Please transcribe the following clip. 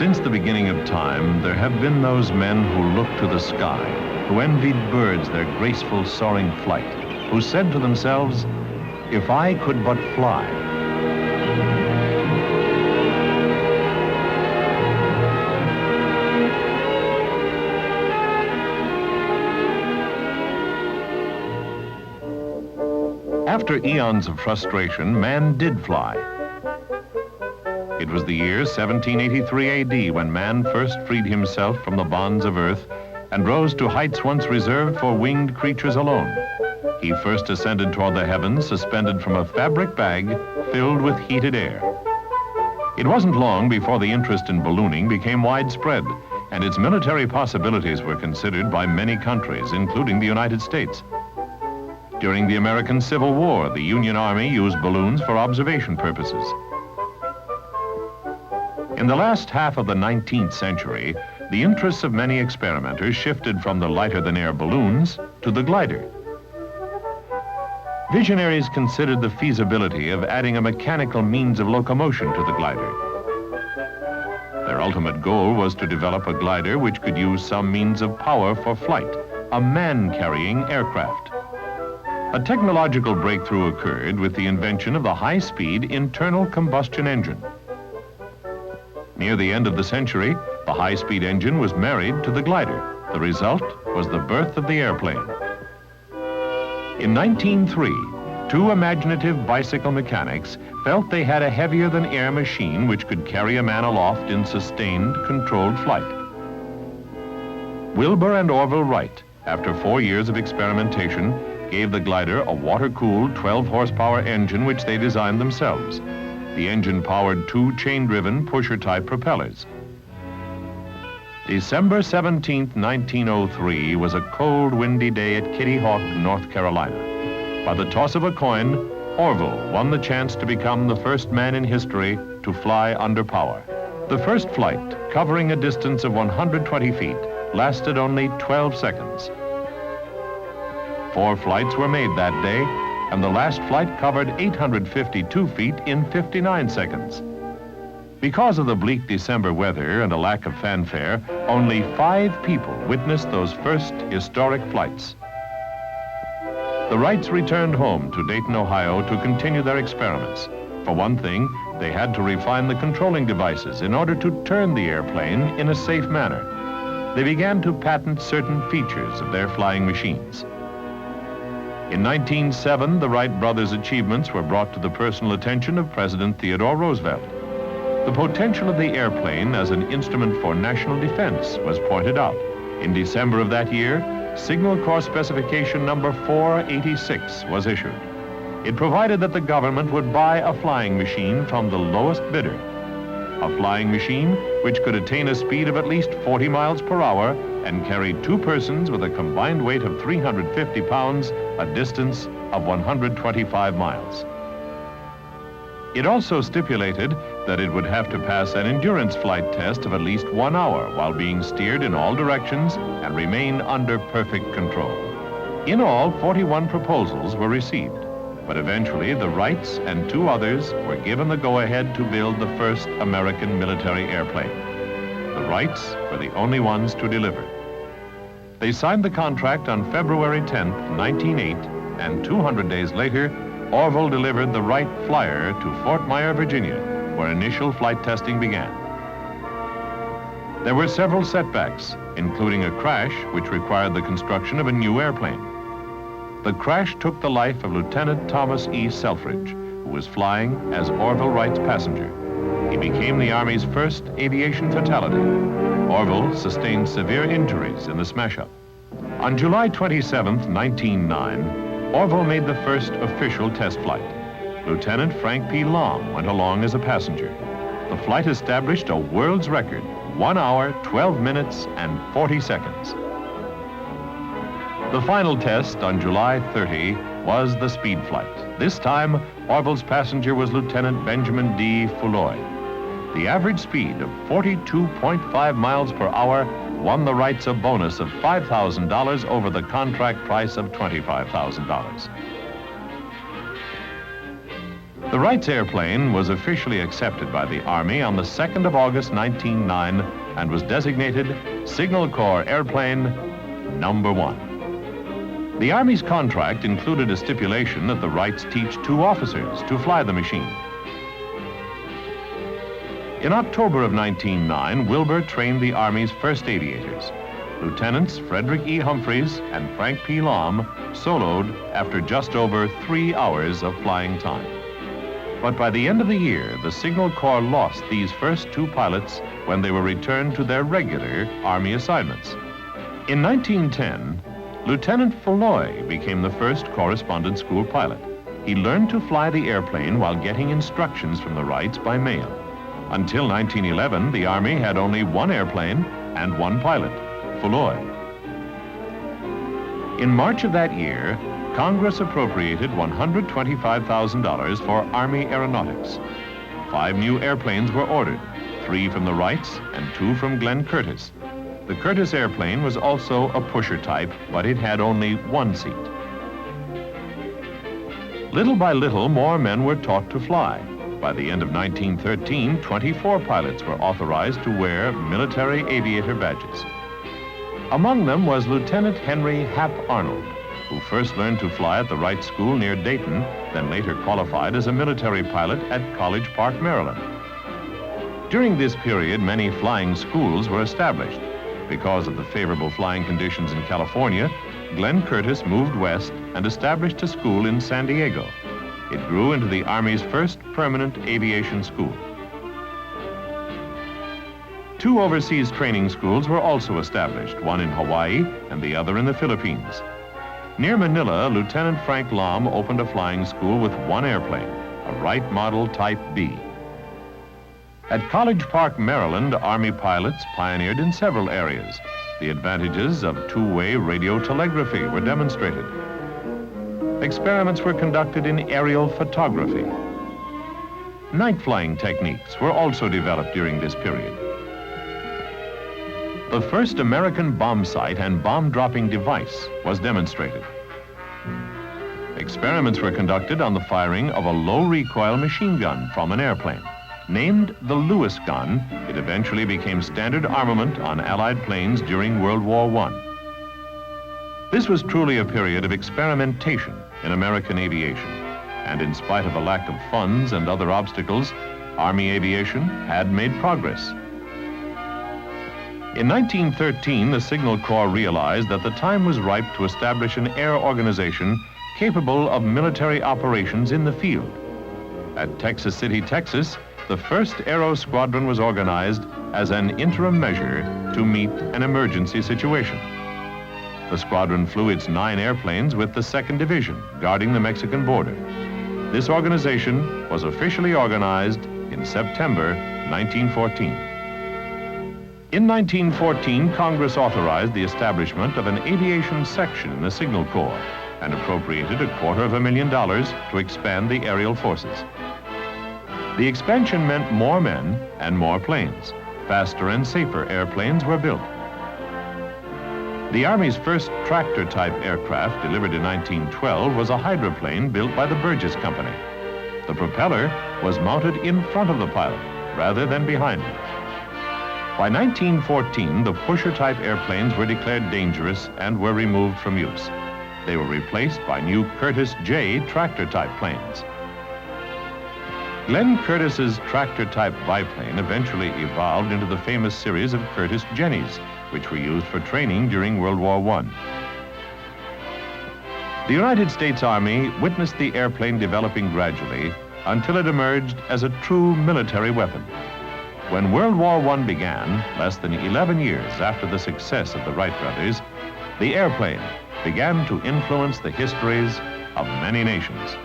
Since the beginning of time, there have been those men who looked to the sky, who envied birds their graceful soaring flight, who said to themselves, "If I could but fly." After eons of frustration, man did fly. It was the year 1783 AD when man first freed himself from the bonds of earth and rose to heights once reserved for winged creatures alone. He first ascended toward the heavens, suspended from a fabric bag filled with heated air. It wasn't long before the interest in ballooning became widespread, and its military possibilities were considered by many countries, including the United States. During the American Civil War, the Union Army used balloons for observation purposes. In the last half of the 19th century, the interests of many experimenters shifted from the lighter-than-air balloons to the glider. Visionaries considered the feasibility of adding a mechanical means of locomotion to the glider. Their ultimate goal was to develop a glider which could use some means of power for flight, a man-carrying aircraft. A technological breakthrough occurred with the invention of the high-speed internal combustion engine. Near the end of the century, the high-speed engine was married to the glider. The result was the birth of the airplane. In 1903, two imaginative bicycle mechanics felt they had a heavier-than-air machine which could carry a man aloft in sustained, controlled flight. Wilbur and Orville Wright, after 4 years of experimentation, gave the glider a water-cooled 12-horsepower engine which they designed themselves. The engine powered two chain-driven pusher-type propellers. December 17, 1903 was a cold, windy day at Kitty Hawk, North Carolina. By the toss of a coin, Orville won the chance to become the first man in history to fly under power. The first flight, covering a distance of 120 feet, lasted only 12 seconds. 4 flights were made that day, and the last flight covered 852 feet in 59 seconds. Because of the bleak December weather and a lack of fanfare, only 5 people witnessed those first historic flights. The Wrights returned home to Dayton, Ohio to continue their experiments. For one thing, they had to refine the controlling devices in order to turn the airplane in a safe manner. They began to patent certain features of their flying machines. In 1907, the Wright brothers' achievements were brought to the personal attention of President Theodore Roosevelt. The potential of the airplane as an instrument for national defense was pointed out. In December of that year, Signal Corps Specification number 486 was issued. It provided that the government would buy a flying machine from the lowest bidder. A flying machine which could attain a speed of at least 40 miles per hour and carry 2 persons with a combined weight of 350 pounds, a distance of 125 miles. It also stipulated that it would have to pass an endurance flight test of at least 1 hour while being steered in all directions and remain under perfect control. In all, 41 proposals were received, but eventually the Wrights and 2 others were given the go-ahead to build the first American military airplane. The Wrights were the only ones to deliver. They signed the contract on February 10, 1908, and 200 days later, Orville delivered the Wright Flyer to Fort Myer, Virginia, where initial flight testing began. There were several setbacks, including a crash which required the construction of a new airplane. The crash took the life of Lieutenant Thomas E. Selfridge, who was flying as Orville Wright's passenger. He became the Army's first aviation fatality. Orville sustained severe injuries in the smash-up. On July 27, 1909, Orville made the first official test flight. Lieutenant Frank P. Long went along as a passenger. The flight established a world's record, 1 hour, 12 minutes, and 40 seconds. The final test on July 30 was the speed flight. This time, Orville's passenger was Lieutenant Benjamin D. Fulloy. The average speed of 42.5 miles per hour won the Wrights a bonus of $5,000 over the contract price of $25,000. The Wrights airplane was officially accepted by the Army on the 2nd of August 1909 and was designated Signal Corps Airplane Number 1. The Army's contract included a stipulation that the Wrights teach 2 officers to fly the machine. In October of 1909, Wilbur trained the Army's first aviators. Lieutenants Frederick E. Humphreys and Frank P. Lom soloed after just over 3 hours of flying time. But by the end of the year, the Signal Corps lost these first 2 pilots when they were returned to their regular Army assignments. In 1910, Lieutenant Fulloy became the first correspondence school pilot. He learned to fly the airplane while getting instructions from the Wrights by mail. Until 1911, the Army had only 1 airplane and 1 pilot, Fulloy. In March of that year, Congress appropriated $125,000 for Army aeronautics. 5 new airplanes were ordered, 3 from the Wrights and 2 from Glenn Curtiss. The Curtiss airplane was also a pusher type, but it had only 1 seat. Little by little, more men were taught to fly. By the end of 1913, 24 pilots were authorized to wear military aviator badges. Among them was Lieutenant Henry Hap Arnold, who first learned to fly at the Wright School near Dayton, then later qualified as a military pilot at College Park, Maryland. During this period, many flying schools were established. Because of the favorable flying conditions in California, Glenn Curtiss moved west and established a school in San Diego. It grew into the Army's first permanent aviation school. 2 overseas training schools were also established, one in Hawaii and the other in the Philippines. Near Manila, Lieutenant Frank Lom opened a flying school with 1 airplane, a Wright Model Type B. At College Park, Maryland, Army pilots pioneered in several areas. The advantages of 2-way radio telegraphy were demonstrated. Experiments were conducted in aerial photography. Night flying techniques were also developed during this period. The first American bomb sight and bomb-dropping device was demonstrated. Experiments were conducted on the firing of a low-recoil machine gun from an airplane. Named the Lewis gun, it eventually became standard armament on Allied planes during World War I. This was truly a period of experimentation in American aviation, and in spite of a lack of funds and other obstacles, Army aviation had made progress. In 1913, the Signal Corps realized that the time was ripe to establish an air organization capable of military operations in the field. At Texas City, Texas, the 1st Aero Squadron was organized as an interim measure to meet an emergency situation. The squadron flew its 9 airplanes with the 2nd Division, guarding the Mexican border. This organization was officially organized in September 1914. In 1914, Congress authorized the establishment of an aviation section in the Signal Corps and appropriated $250,000 to expand the aerial forces. The expansion meant more men and more planes. Faster and safer airplanes were built. The Army's first tractor-type aircraft, delivered in 1912, was a hydroplane built by the Burgess Company. The propeller was mounted in front of the pilot rather than behind him. By 1914, the pusher-type airplanes were declared dangerous and were removed from use. They were replaced by new Curtiss J tractor-type planes. Glenn Curtiss's tractor-type biplane eventually evolved into the famous series of Curtiss Jennies, which were used for training during World War I. The United States Army witnessed the airplane developing gradually until it emerged as a true military weapon. When World War I began, less than 11 years after the success of the Wright brothers, the airplane began to influence the histories of many nations.